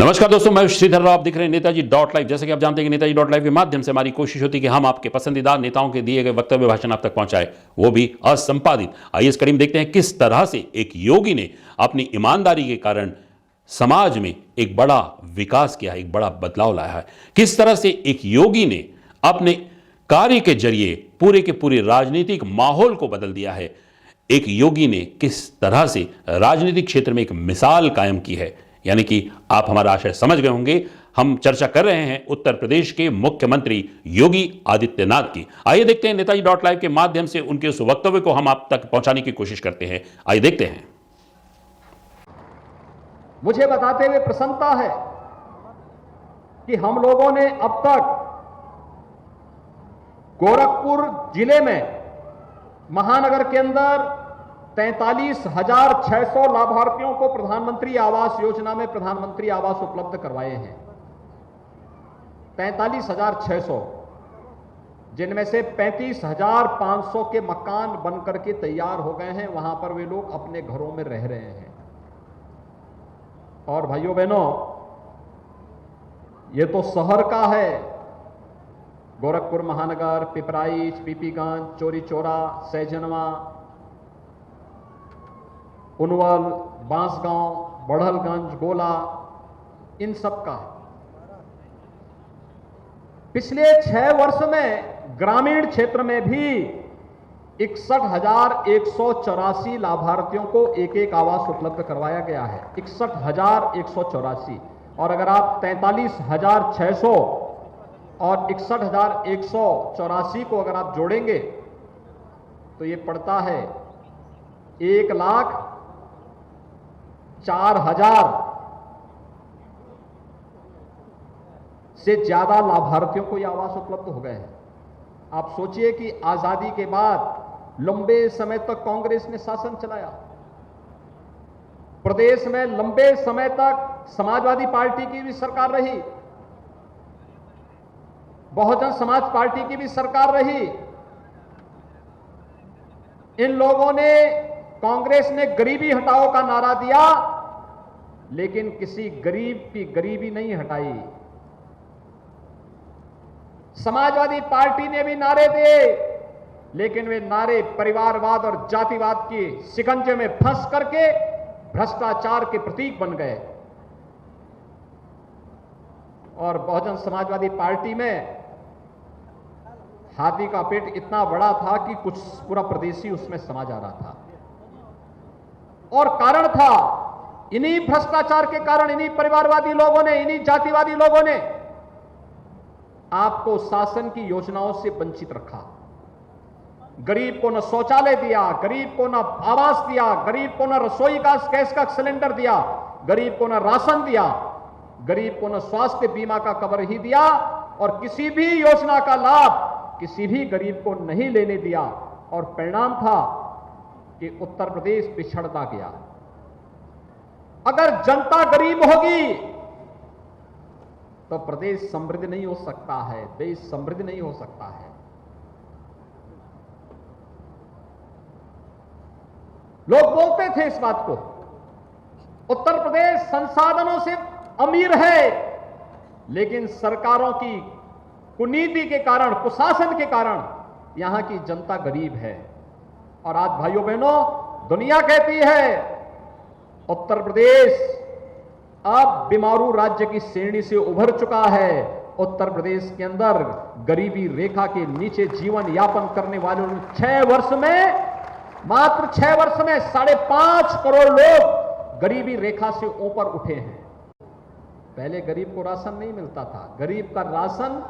नमस्कार दोस्तों, मैं श्रीधर राव। आप दिख रहे हैं नेताजी डॉट लाइव। जैसे कि आप जानते हैं कि नेताजी डॉट लाइव के माध्यम से हमारी कोशिश होती है कि हम आपके पसंदीदा नेताओं के दिए गए वक्तव्य भाषण आप तक पहुंचाए, वो भी असंपादित। आइए इस कड़ी में देखते हैं किस तरह से एक योगी ने अपनी ईमानदारी के कारण समाज में एक बड़ा विकास किया है, एक बड़ा बदलाव लाया है। किस तरह से एक योगी ने अपने कार्य के जरिए पूरे के पूरे राजनीतिक माहौल को बदल दिया है। एक योगी ने किस तरह से राजनीतिक क्षेत्र में एक मिसाल कायम की है। यानी कि आप हमारा आशय समझ गए होंगे। हम चर्चा कर रहे हैं उत्तर प्रदेश के मुख्यमंत्री योगी आदित्यनाथ की। आइए देखते हैं नेताजी डॉट लाइव के माध्यम से उनके उस वक्तव्य को हम आप तक पहुंचाने की कोशिश करते हैं। आइए देखते हैं। मुझे बताते हुए प्रसन्नता है कि हम लोगों ने अब तक गोरखपुर जिले में महानगर के अंदर 43,600 लाभार्थियों को प्रधानमंत्री आवास योजना में प्रधानमंत्री आवास उपलब्ध करवाए हैं। 43,600, जिनमें से 35,500 के मकान बनकर के तैयार हो गए हैं। वहां पर वे लोग अपने घरों में रह रहे हैं। और भाइयों बहनों, ये तो शहर का है। गोरखपुर महानगर, पिपराइच, पीपीगंज, चोरी चौरा, सैजनवा, उनवल, बांसगांव, बढ़लगंज, गोला, इन सब का पिछले 6 वर्ष में ग्रामीण क्षेत्र में भी 61,184 लाभार्थियों को एक एक आवास उपलब्ध करवाया गया है। 61,184। और अगर आप 43,600 और 61,184 को अगर आप जोड़ेंगे तो ये पड़ता है 1,04,000 से ज्यादा लाभार्थियों को यह आवास उपलब्ध हो गए हैं। आप सोचिए कि आजादी के बाद लंबे समय तक कांग्रेस ने शासन चलाया। प्रदेश में लंबे समय तक समाजवादी पार्टी की भी सरकार रही, बहुजन समाज पार्टी की भी सरकार रही। इन लोगों ने, कांग्रेस ने गरीबी हटाओ का नारा दिया, लेकिन किसी गरीब की गरीबी नहीं हटाई। समाजवादी पार्टी ने भी नारे दिए, लेकिन वे नारे परिवारवाद और जातिवाद के शिकंजे में फंस करके भ्रष्टाचार के प्रतीक बन गए। और बहुजन समाजवादी पार्टी में हाथी का पेट इतना बड़ा था कि कुछ पूरा प्रदेश ही उसमें समा जा रहा था। और कारण था, इन्हीं भ्रष्टाचार के कारण, इन्हीं परिवारवादी लोगों ने, इन्हीं जातिवादी लोगों ने आपको शासन की योजनाओं से वंचित रखा। गरीब को न शौचालय दिया, गरीब को न आवास दिया, गरीब को न रसोई गैस का सिलेंडर दिया, गरीब को न राशन दिया, गरीब को न स्वास्थ्य बीमा का कवर ही दिया, और किसी भी योजना का लाभ किसी भी गरीब को नहीं लेने दिया। और परिणाम था कि उत्तर प्रदेश पिछड़ता गया। अगर जनता गरीब होगी तो प्रदेश समृद्ध नहीं हो सकता है, देश समृद्ध नहीं हो सकता है। लोग बोलते थे इस बात को, उत्तर प्रदेश संसाधनों से अमीर है, लेकिन सरकारों की कुनीति के कारण, कुशासन के कारण यहां की जनता गरीब है। और आज भाइयों बहनों, दुनिया कहती है उत्तर प्रदेश अब बीमारू राज्य की श्रेणी से उभर चुका है। उत्तर प्रदेश के अंदर गरीबी रेखा के नीचे जीवन यापन करने वाले 6 वर्ष में, मात्र 6 वर्ष में 5.5 करोड़ लोग गरीबी रेखा से ऊपर उठे हैं। पहले गरीब को राशन नहीं मिलता था। गरीब का राशन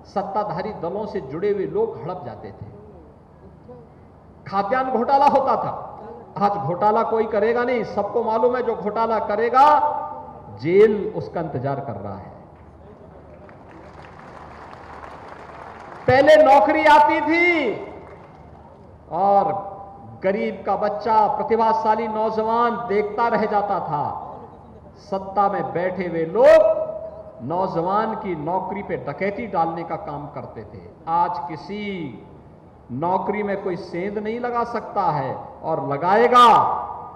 सत्ताधारी दलों से जुड़े हुए लोग हड़प जाते थे। खाद्यान्न घोटाला होता था। आज घोटाला कोई करेगा नहीं, सबको मालूम है जो घोटाला करेगा जेल उसका इंतजार कर रहा है। पहले नौकरी आती थी और गरीब का बच्चा, प्रतिभाशाली नौजवान देखता रह जाता था। सत्ता में बैठे हुए लोग नौजवान की नौकरी पे डकैती डालने का काम करते थे। आज किसी नौकरी में कोई सेंध नहीं लगा सकता है, और लगाएगा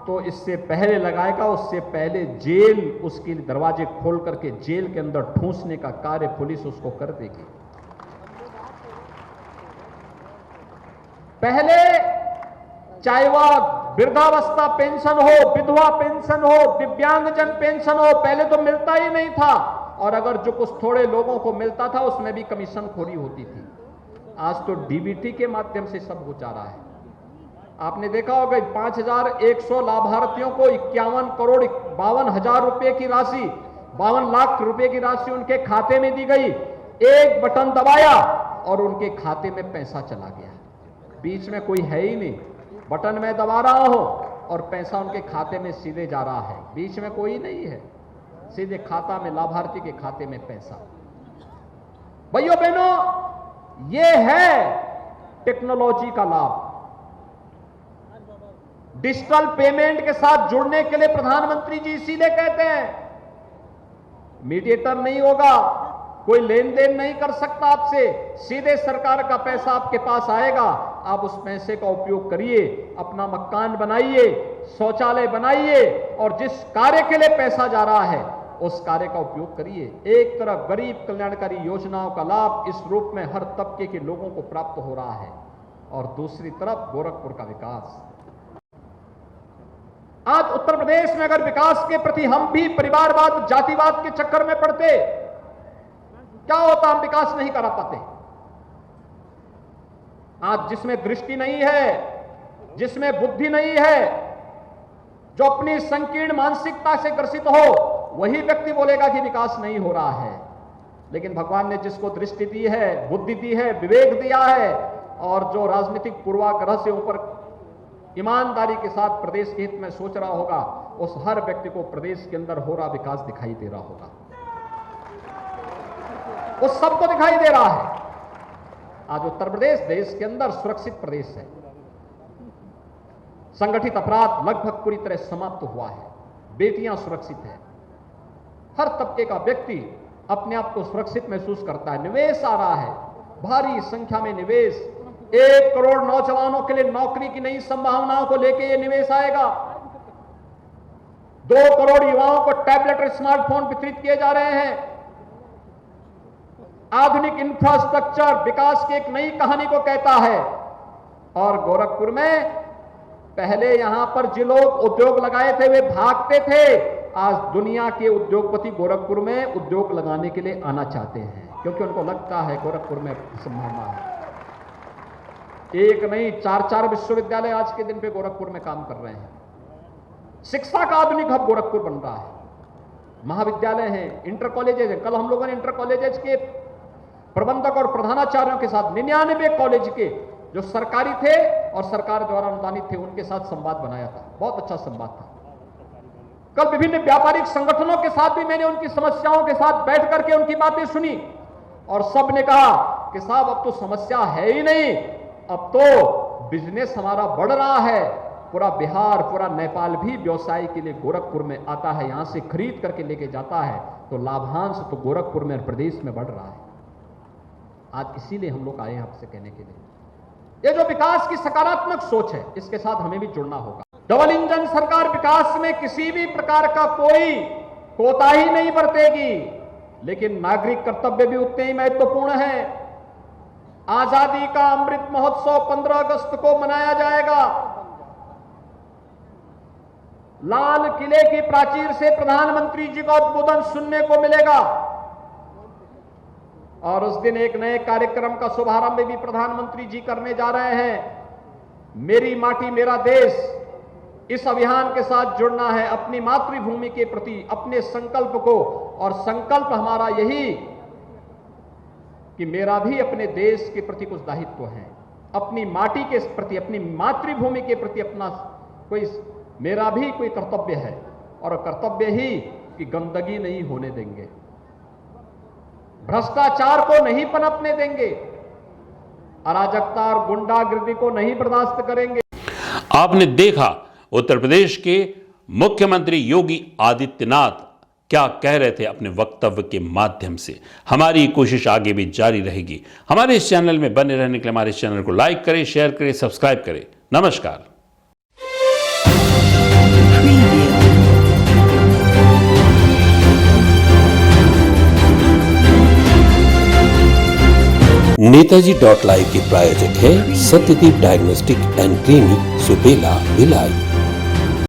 तो इससे पहले लगाएगा, उससे पहले जेल, उसके दरवाजे खोल करके जेल के अंदर ठूंसने का कार्य पुलिस उसको कर देगी। पहले चाहे वह वृद्धावस्था पेंशन हो, विधवा पेंशन हो, दिव्यांगजन पेंशन हो, पहले तो मिलता ही नहीं था, और अगर जो कुछ थोड़े लोगों को मिलता था उसमें भी कमीशन खोरी होती थी। आज तो डीबीटी के माध्यम से सब हो जा रहा है। आपने देखा होगा 5100 लाभार्थियों को 51 करोड़ 52,000 रुपए की राशि, 52 लाख रुपए की राशि उनके खाते में दी गई। एक बटन दबाया और उनके खाते में पैसा चला गया। बीच में कोई है ही नहीं, बटन में दबा रहा हो और पैसा उनके खाते में सीधे जा रहा है, बीच में कोई नहीं है, सीधे खाता में, लाभार्थी के खाते में पैसा। भाइयों बहनों, यह है टेक्नोलॉजी का लाभ। डिजिटल पेमेंट के साथ जुड़ने के लिए प्रधानमंत्री जी इसीलिए कहते हैं मीडिएटर नहीं होगा, कोई लेन देन नहीं कर सकता आपसे, सीधे सरकार का पैसा आपके पास आएगा। आप उस पैसे का उपयोग करिए, अपना मकान बनाइए, शौचालय बनाइए, और जिस कार्य के लिए पैसा जा रहा है उस कार्य का उपयोग करिए। एक तरफ गरीब कल्याणकारी योजनाओं का लाभ इस रूप में हर तबके के लोगों को प्राप्त हो रहा है, और दूसरी तरफ गोरखपुर का विकास। आज उत्तर प्रदेश में अगर विकास के प्रति हम भी परिवारवाद, जातिवाद के चक्कर में पड़ते, क्या होता? हम विकास नहीं करा पाते। आज जिसमें दृष्टि नहीं है, जिसमें बुद्धि नहीं है, जो अपनी संकीर्ण मानसिकता से ग्रसित हो, वही व्यक्ति बोलेगा कि विकास नहीं हो रहा है। लेकिन भगवान ने जिसको दृष्टि दी है, बुद्धि दी है, विवेक दिया है, और जो राजनीतिक पूर्वाग्रह से ऊपर ईमानदारी के साथ प्रदेश के हित में सोच रहा होगा, उस हर व्यक्ति को प्रदेश के अंदर हो रहा विकास दिखाई दे रहा होगा, उस सबको दिखाई दे रहा है। आज उत्तर प्रदेश देश के अंदर सुरक्षित प्रदेश है। संगठित अपराध लगभग पूरी तरह समाप्त हुआ है, बेटियां सुरक्षित हैं, हर तबके का व्यक्ति अपने आप को सुरक्षित महसूस करता है। निवेश आ रहा है, भारी संख्या में निवेश, 1 करोड़ नौजवानों के लिए नौकरी की नई संभावनाओं को लेकर यह निवेश आएगा। 2 करोड़ युवाओं को टैबलेट और स्मार्टफोन वितरित किए जा रहे हैं। आधुनिक इंफ्रास्ट्रक्चर विकास की एक नई कहानी को कहता है। और गोरखपुर में पहले यहां पर जो लोग उद्योग लगाए थे वे भागते थे, आज दुनिया के उद्योगपति गोरखपुर में उद्योग लगाने के लिए आना चाहते हैं, क्योंकि उनको लगता है गोरखपुर में संभावना है। एक नहीं 4-4 विश्वविद्यालय आज के दिन पे गोरखपुर में काम कर रहे हैं। शिक्षा का आधुनिक हब गोरखपुर बन रहा है। महाविद्यालय हैं, इंटर कॉलेजेज हैं। कल हम लोगों ने इंटर कॉलेजेज के प्रबंधक और प्रधानाचार्यों के साथ 99 कॉलेज के जो सरकारी थे और सरकार द्वारा अनुदानित थे उनके साथ संवाद बनाया था। बहुत अच्छा संवाद था। कल विभिन्न व्यापारिक संगठनों के साथ भी मैंने उनकी समस्याओं के साथ बैठ करके उनकी बातें सुनी, और सब ने कहा कि साहब अब तो समस्या है ही नहीं, अब तो बिजनेस हमारा बढ़ रहा है। पूरा बिहार, पूरा नेपाल भी व्यवसाय के लिए गोरखपुर में आता है, यहां से खरीद करके लेके जाता है, तो लाभांश तो गोरखपुर में, प्रदेश में बढ़ रहा है। आज इसीलिए हम लोग आए हैं आपसे कहने के लिए, ये जो विकास की सकारात्मक सोच है इसके साथ हमें भी जुड़ना होगा। डबल इंजन सरकार विकास में किसी भी प्रकार का कोई कोताही नहीं बरतेगी, लेकिन नागरिक कर्तव्य भी उतने ही महत्वपूर्ण है। आजादी का अमृत महोत्सव 15 अगस्त को मनाया जाएगा। लाल किले की प्राचीर से प्रधानमंत्री जी का उद्बोधन सुनने को मिलेगा, और उस दिन एक नए कार्यक्रम का शुभारंभ भी प्रधानमंत्री जी करने जा रहे हैं। मेरी माटी मेरा देश, इस अभियान के साथ जुड़ना है, अपनी मातृभूमि के प्रति अपने संकल्प को, और संकल्प हमारा यही कि मेरा भी अपने देश के प्रति कुछ दायित्व है, अपनी माटी के प्रति, अपनी मातृभूमि के प्रति अपना कोई, मेरा भी कोई कर्तव्य है, और कर्तव्य ही कि गंदगी नहीं होने देंगे, भ्रष्टाचार को नहीं पनपने देंगे, अराजकता और गुंडागिर्दी को नहीं बर्दाश्त करेंगे। आपने देखा उत्तर प्रदेश के मुख्यमंत्री योगी आदित्यनाथ क्या कह रहे थे अपने वक्तव्य के माध्यम से। हमारी कोशिश आगे भी जारी रहेगी। हमारे इस चैनल में बने रहने के लिए हमारे इस चैनल को लाइक करें, शेयर करें, सब्सक्राइब करें। नमस्कार। नेताजी .live के प्रायोजक है Satyadeep diagnostic and clinic, Supela, Bhilai.